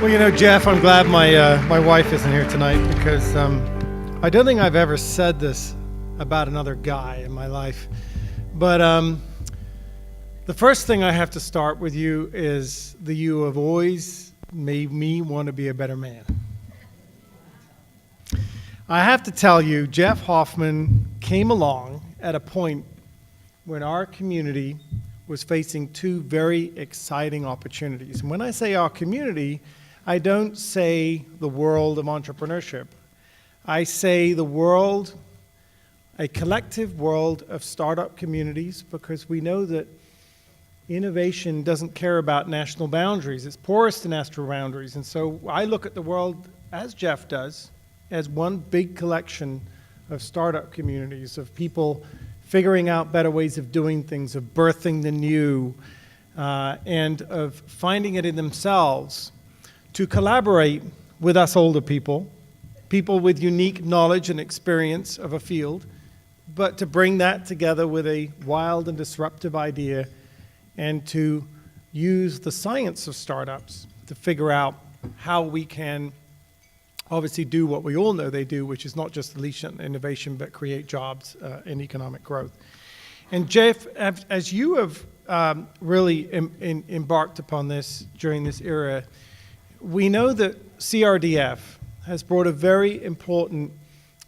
Well, Jeff, I'm glad my wife isn't here tonight because I don't think I've ever said this about another guy in my life. But the first thing I have to start with you is that you have always made me want to be a better man. I have to tell you, Jeff Hoffman came along at a point when our community was facing two very exciting opportunities. And when I say our community, I don't say the world of entrepreneurship. I say the world, a collective world of startup communities, because we know that innovation doesn't care about national boundaries. It's porous to national boundaries. And so I look at the world, as Jeff does, as one big collection of startup communities, of people figuring out better ways of doing things, of birthing the new, and of finding it in themselves to collaborate with us older people, people with unique knowledge and experience of a field, but to bring that together with a wild and disruptive idea and to use the science of startups to figure out how we can obviously do what we all know they do, which is not just unleash innovation, but create jobs and economic growth. And Jeff, as you have really embarked upon this during this era, we know that CRDF has brought a very important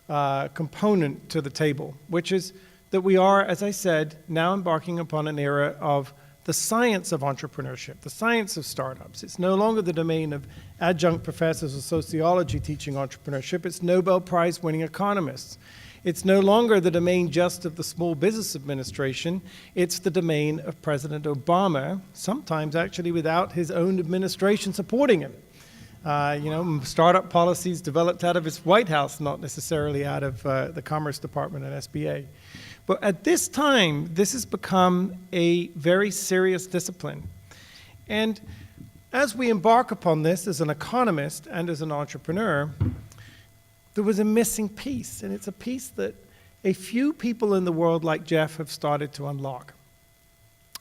component to the table, which is that we are, as I said, now embarking upon an era of the science of entrepreneurship, the science of startups. It's no longer the domain of adjunct professors of sociology teaching entrepreneurship. It's Nobel Prize winning economists. It's no longer the domain just of the Small Business Administration. It's the domain of President Obama, sometimes actually without his own administration supporting him. Startup policies developed out of his White House, not necessarily out of the Commerce Department and SBA. But at this time, this has become a very serious discipline. And as we embark upon this as an economist and as an entrepreneur, there was a missing piece, and it's a piece that a few people in the world like Jeff have started to unlock.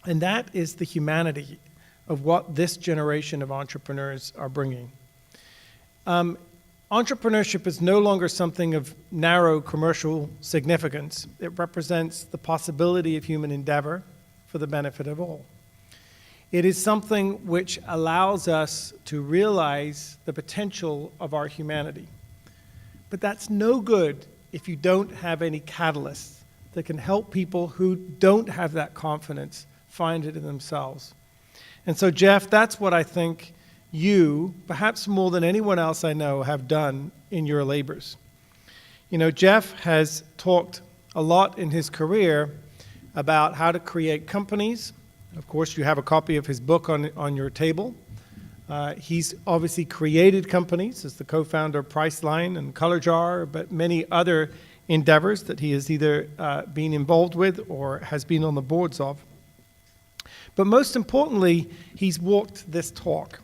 And that is the humanity of what this generation of entrepreneurs are bringing. Entrepreneurship is no longer something of narrow commercial significance. It represents the possibility of human endeavor for the benefit of all. It is something which allows us to realize the potential of our humanity. But that's no good if you don't have any catalysts that can help people who don't have that confidence find it in themselves. And so, Jeff, that's what I think you, perhaps more than anyone else I know, have done in your labors. Jeff has talked a lot in his career about how to create companies. Of course, you have a copy of his book on your table. He's obviously created companies as the co-founder of Priceline and Color Jar, but many other endeavors that he has either been involved with or has been on the boards of. But most importantly, he's walked this talk.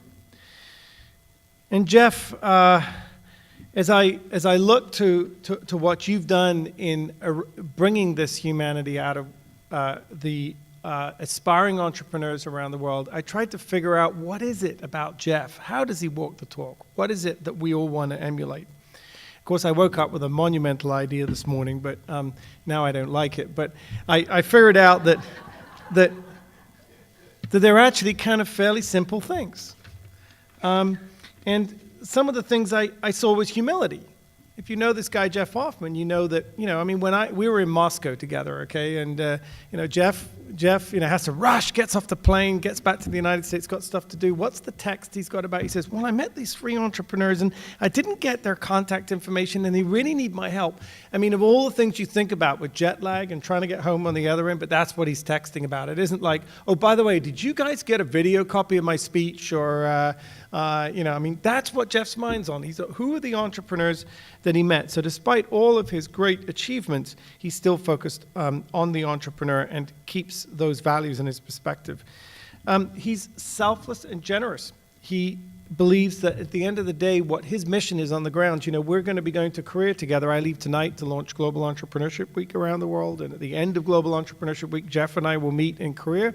And Jeff, as I look to what you've done in bringing this humanity out of the aspiring entrepreneurs around the world, I tried to figure out what is it about Jeff? How does he walk the talk? What is it that we all want to emulate? Of course, I woke up with a monumental idea this morning, but now I don't like it. But I figured out that they're actually kind of fairly simple things. And some of the things I saw was humility. If you know this guy, Jeff Hoffman, you know that, we were in Moscow together, okay? And, Jeff, has to rush, gets off the plane, gets back to the United States, got stuff to do. What's the text he's got about? He says, well, I met these 3 entrepreneurs, and I didn't get their contact information, and they really need my help. Of all the things you think about with jet lag and trying to get home on the other end, but that's what he's texting about. It isn't like, oh, by the way, did you guys get a video copy of my speech? Or, that's what Jeff's mind's on. Who are the entrepreneurs that he met? So despite all of his great achievements, he's still focused on the entrepreneur and keeps those values in his perspective. He's selfless and generous. He believes that at the end of the day, what his mission is on the ground, we're going to be going to Korea together. I leave tonight to launch Global Entrepreneurship Week around the world. And at the end of Global Entrepreneurship Week, Jeff and I will meet in Korea.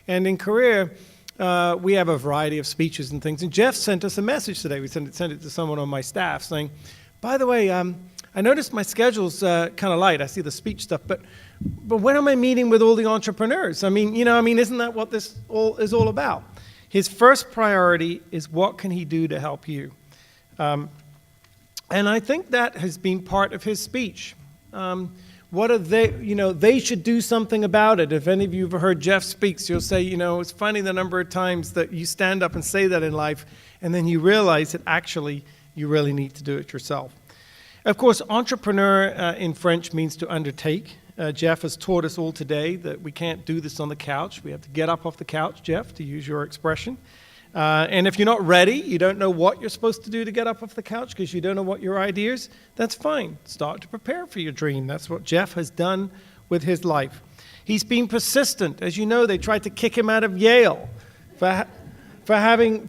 And in Korea, we have a variety of speeches and things. And Jeff sent us a message today. We sent it to someone on my staff saying, by the way, I noticed my schedule's kind of light. I see the speech stuff, but when am I meeting with all the entrepreneurs? I mean, isn't that what this is all about? His first priority is what can he do to help you? And I think that has been part of his speech. What are they, they should do something about it. If any of you have heard Jeff speaks, you'll say, it's funny the number of times that you stand up and say that in life, and then you realize that actually you really need to do it yourself. Of course, entrepreneur in French means to undertake. Jeff has taught us all today that we can't do this on the couch. We have to get up off the couch, Jeff, to use your expression. And if you're not ready, you don't know what you're supposed to do to get up off the couch because you don't know what your ideas, that's fine. Start to prepare for your dream. That's what Jeff has done with his life. He's been persistent. As you know, they tried to kick him out of Yale for having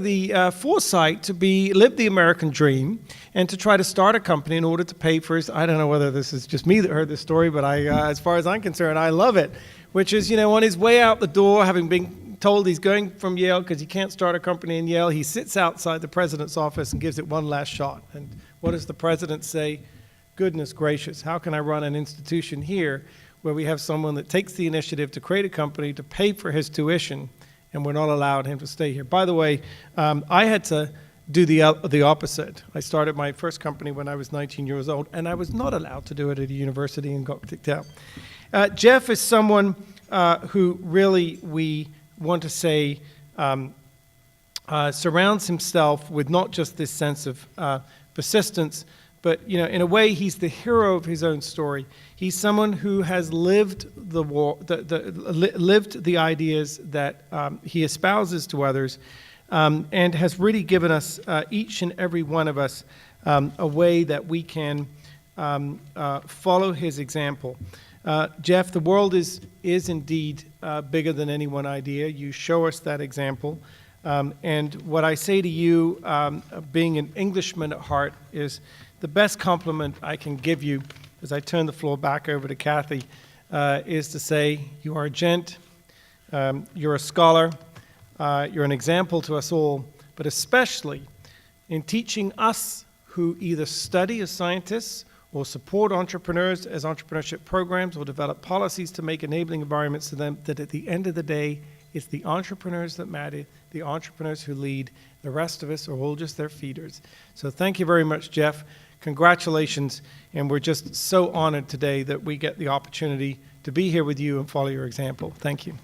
the foresight to live the American dream and to try to start a company in order to pay for his, I don't know whether this is just me that heard this story, but as far as I'm concerned, I love it, which is, on his way out the door, having been told he's going from Yale because he can't start a company in Yale, he sits outside the president's office and gives it one last shot. And what does the president say? Goodness gracious, how can I run an institution here where we have someone that takes the initiative to create a company to pay for his tuition, and we're not allowed him to stay here? By the way, I had to do the opposite. I started my first company when I was 19 years old, and I was not allowed to do it at a university and got kicked out. Jeff is someone who really we want to say surrounds himself with not just this sense of persistence, but in a way he's the hero of his own story. He's someone who has lived the war, lived the ideas that he espouses to others, and has really given us each and every one of us a way that we can follow his example. Jeff, the world is indeed bigger than any one idea. You show us that example. And what I say to you, being an Englishman at heart, is the best compliment I can give you, as I turn the floor back over to Kathy, is to say you are a gent, you're a scholar, you're an example to us all, but especially in teaching us who either study as scientists or support entrepreneurs as entrepreneurship programs or develop policies to make enabling environments to them, that at the end of the day, it's the entrepreneurs that matter, the entrepreneurs who lead. The rest of us are all just their feeders. So thank you very much, Jeff. Congratulations, and we're just so honored today that we get the opportunity to be here with you and follow your example. Thank you.